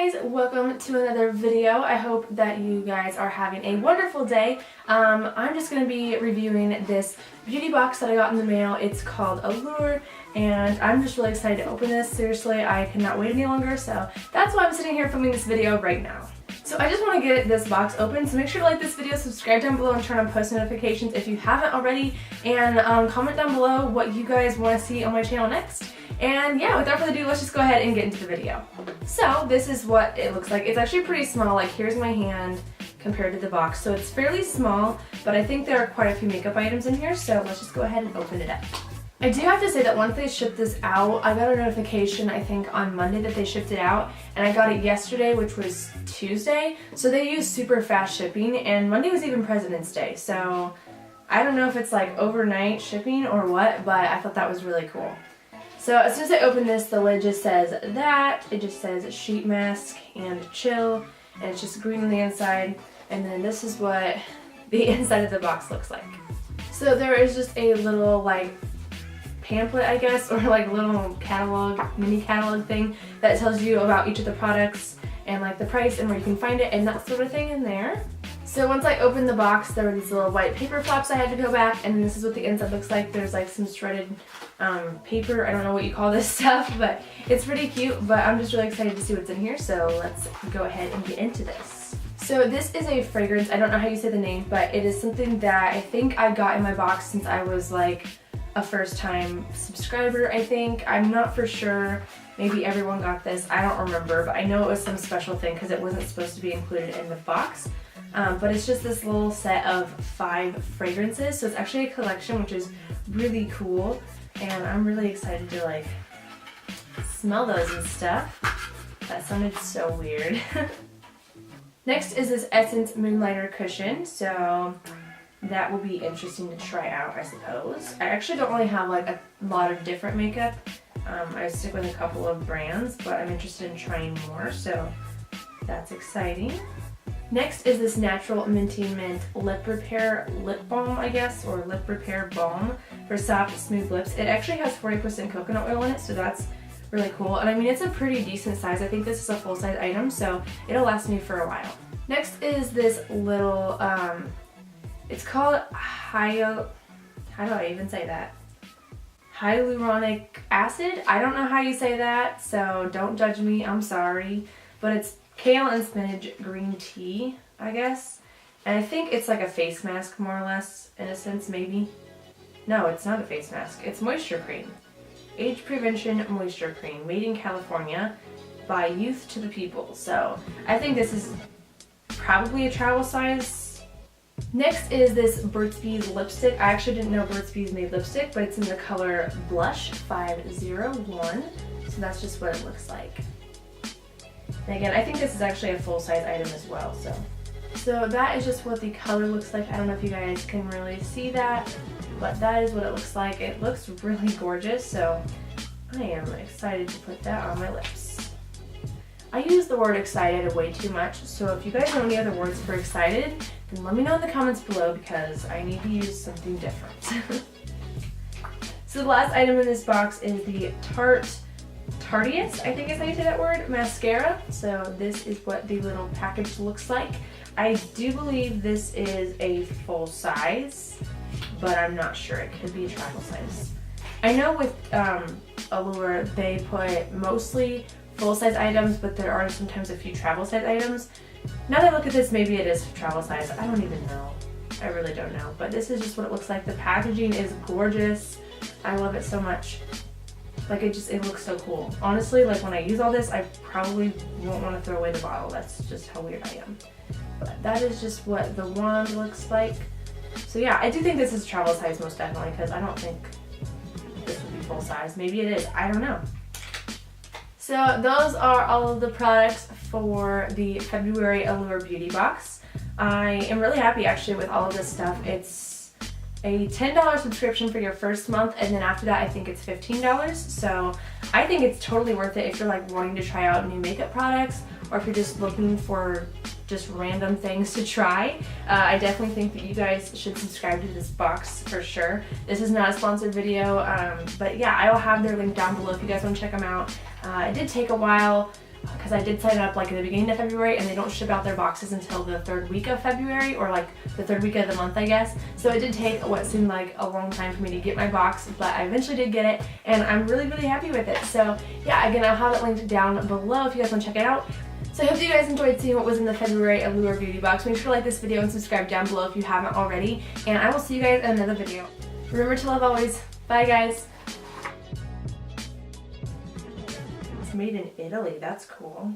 guys, welcome to another video. I hope that you guys are having a wonderful day. I'm just going to be reviewing this beauty box that I got in the mail. It's called Allure, and I'm just really excited to open this. Seriously, I cannot wait any longer, so that's why I'm sitting here filming this video right now. So I just want to get this box open, so make sure to like this video, subscribe down below, and turn on post notifications if you haven't already, and comment down below what you guys want to see on my channel next. And yeah, without further ado, let's just go ahead and get into the video. So this is what it looks like. It's actually pretty small, like here's my hand compared to the box. So it's fairly small, but I think there are quite a few makeup items in here, so let's just go ahead and open it up. I do have to say that once they shipped this out, I got a notification, I think on Monday, that they shipped it out, and I got it yesterday, which was Tuesday. So they use super fast shipping, and Monday was even President's Day. So I don't know if it's like overnight shipping or what, but I thought that was really cool. So as soon as I open this, the lid just says that. It just says sheet mask and chill, and it's just green on the inside. And then this is what the inside of the box looks like. So there is just a little like pamphlet, I guess, or like a little catalog, mini catalog thing that tells you about each of the products and like the price and where you can find it and that sort of thing in there. So once I opened the box, there were these little white paper flaps I had to peel back, and then this is what the inside looks like. There's like some shredded paper, I don't know what you call this stuff, but it's pretty cute. But I'm just really excited to see what's in here, so let's go ahead and get into this. So this is a fragrance, I don't know how you say the name, but it is something that I think I got in my box since I was like a first time subscriber, I think. I'm not for sure. Maybe everyone got this, I don't remember, but I know it was some special thing because it wasn't supposed to be included in the box. But it's just this little set of 5 fragrances, so it's actually a collection, which is really cool, and I'm really excited to like smell those and stuff. That sounded so weird. Next is this Essence Moonlighter Cushion, so that will be interesting to try out, I suppose. I actually don't really have like a lot of different makeup. I stick with a couple of brands, but I'm interested in trying more, so that's exciting. Next is this Natural Minty Mint Lip Repair Lip Balm, I guess, or Lip Repair Balm for soft, smooth lips. It actually has 40% coconut oil in it, so that's really cool. And I mean, it's a pretty decent size. I think this is a full-size item, so it'll last me for a while. Next is this little, it's called how do I even say that? Hyaluronic acid? I don't know how you say that, so don't judge me, I'm sorry. But it's kale and spinach green tea, I guess. And I think it's like a face mask, more or less, in a sense, maybe. No, it's not a face mask. It's moisture cream. Age Prevention Moisture Cream, made in California by Youth to the People. So I think this is probably a travel size. Next is this Burt's Bees lipstick. I actually didn't know Burt's Bees made lipstick, but it's in the color Blush 501. So that's just what it looks like. And again, I think this is actually a full-size item as well, so that is just what the color looks like. I don't know if you guys can really see that, but that is what it looks like. It looks really gorgeous, so I am excited to put that on my lips. I use the word excited way too much, so if you guys know any other words for excited, then let me know in the comments below because I need to use something different. So the last item in this box is the Tarteist, I think is how you say that word, mascara. So this is what the little package looks like. I do believe this is a full size, but I'm not sure. It could be a travel size. I know with Allure, they put mostly full-size items, but there are sometimes a few travel-size items. Now that I look at this, maybe it is travel size. I don't even know. I really don't know. But this is just what it looks like. The packaging is gorgeous. I love it so much. Like it looks so cool. Honestly, like when I use all this, I probably won't want to throw away the bottle. That's just how weird I am. But that is just what the wand looks like. So yeah, I do think this is travel size most definitely, because I don't think this would be full size. Maybe it is, I don't know. So those are all of the products for the February Allure Beauty Box. I am really happy actually with all of this stuff. It's a $10 subscription for your first month, and then after that I think it's $15. So I think it's totally worth it if you're like wanting to try out new makeup products, or if you're just looking for just random things to try. I definitely think that you guys should subscribe to this box for sure. This is not a sponsored video, but yeah, I will have their link down below if you guys want to check them out. It did take a while. because I did sign up like at the beginning of February, and they don't ship out their boxes until the 3rd week of February, or like the 3rd week of the month, I guess. So it did take what seemed like a long time for me to get my box, but I eventually did get it, and I'm really, really happy with it. So yeah, again, I'll have it linked down below if you guys want to check it out. So I hope you guys enjoyed seeing what was in the February Allure beauty box. Make sure to like this video and subscribe down below if you haven't already, and I will see you guys in another video. Remember to love always. Bye guys. It's made in Italy, that's cool.